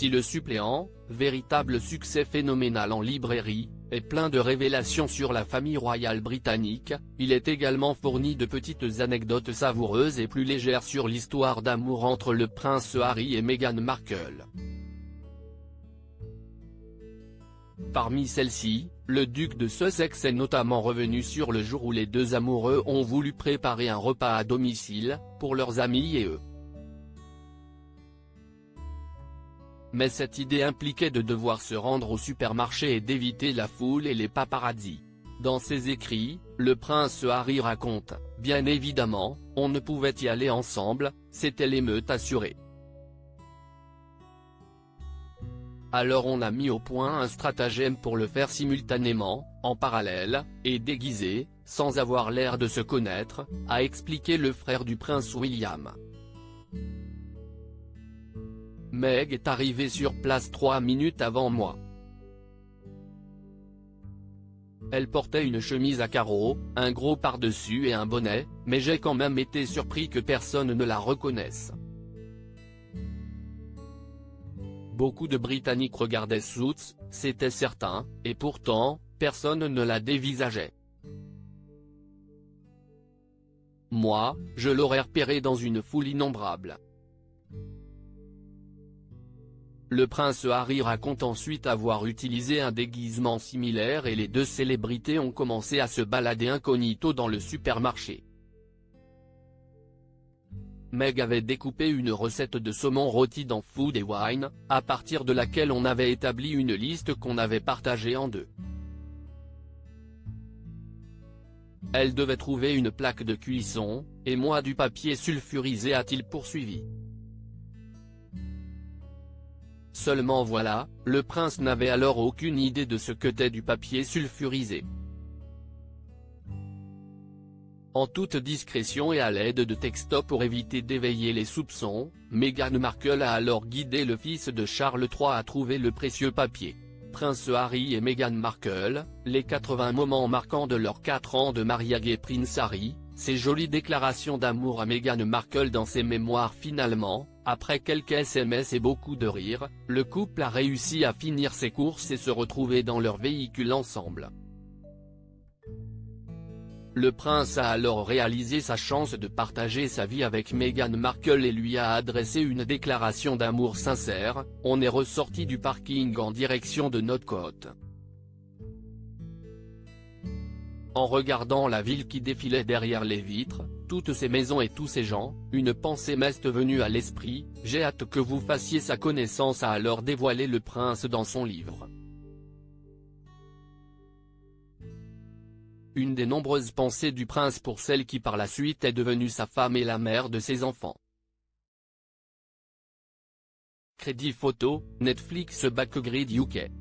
Si le suppléant, véritable succès phénoménal en librairie, est plein de révélations sur la famille royale britannique, il est également fourni de petites anecdotes savoureuses et plus légères sur l'histoire d'amour entre le prince Harry et Meghan Markle. Parmi celles-ci, le duc de Sussex est notamment revenu sur le jour où les deux amoureux ont voulu préparer un repas à domicile, pour leurs amis et eux. Mais cette idée impliquait de devoir se rendre au supermarché et d'éviter la foule et les paparazzis. Dans ses écrits, le prince Harry raconte, « Bien évidemment, on ne pouvait y aller ensemble, c'était l'émeute assurée. Alors on a mis au point un stratagème pour le faire simultanément, en parallèle, et déguisé, sans avoir l'air de se connaître », a expliqué le frère du prince William. Meg est arrivée sur place 3 minutes avant moi. Elle portait une chemise à carreaux, un gros par-dessus et un bonnet, mais j'ai quand même été surpris que personne ne la reconnaisse. Beaucoup de Britanniques regardaient Suits, c'était certain, et pourtant, personne ne la dévisageait. Moi, je l'aurais repérée dans une foule innombrable. Le prince Harry raconte ensuite avoir utilisé un déguisement similaire et les deux célébrités ont commencé à se balader incognito dans le supermarché. Meg avait découpé une recette de saumon rôti dans Food & Wine, à partir de laquelle on avait établi une liste qu'on avait partagée en deux. Elle devait trouver une plaque de cuisson, et moi du papier sulfurisé, a-t-il poursuivi. Seulement voilà, le prince n'avait alors aucune idée de ce qu'était du papier sulfurisé. En toute discrétion et à l'aide de textos pour éviter d'éveiller les soupçons, Meghan Markle a alors guidé le fils de Charles III à trouver le précieux papier. Prince Harry et Meghan Markle, les 80 moments marquants de leurs 4 ans de mariage. Et Prince Harry, ces jolies déclarations d'amour à Meghan Markle dans ses mémoires. Finalement, après quelques SMS et beaucoup de rires, le couple a réussi à finir ses courses et se retrouver dans leur véhicule ensemble. Le prince a alors réalisé sa chance de partager sa vie avec Meghan Markle et lui a adressé une déclaration d'amour sincère. On est ressorti du parking en direction de notre côte. En regardant la ville qui défilait derrière les vitres, toutes ces maisons et tous ces gens, une pensée m'est venue à l'esprit, j'ai hâte que vous fassiez sa connaissance, a alors dévoilé le prince dans son livre. Une des nombreuses pensées du prince pour celle qui par la suite est devenue sa femme et la mère de ses enfants. Crédit photo, Netflix Backgrid UK.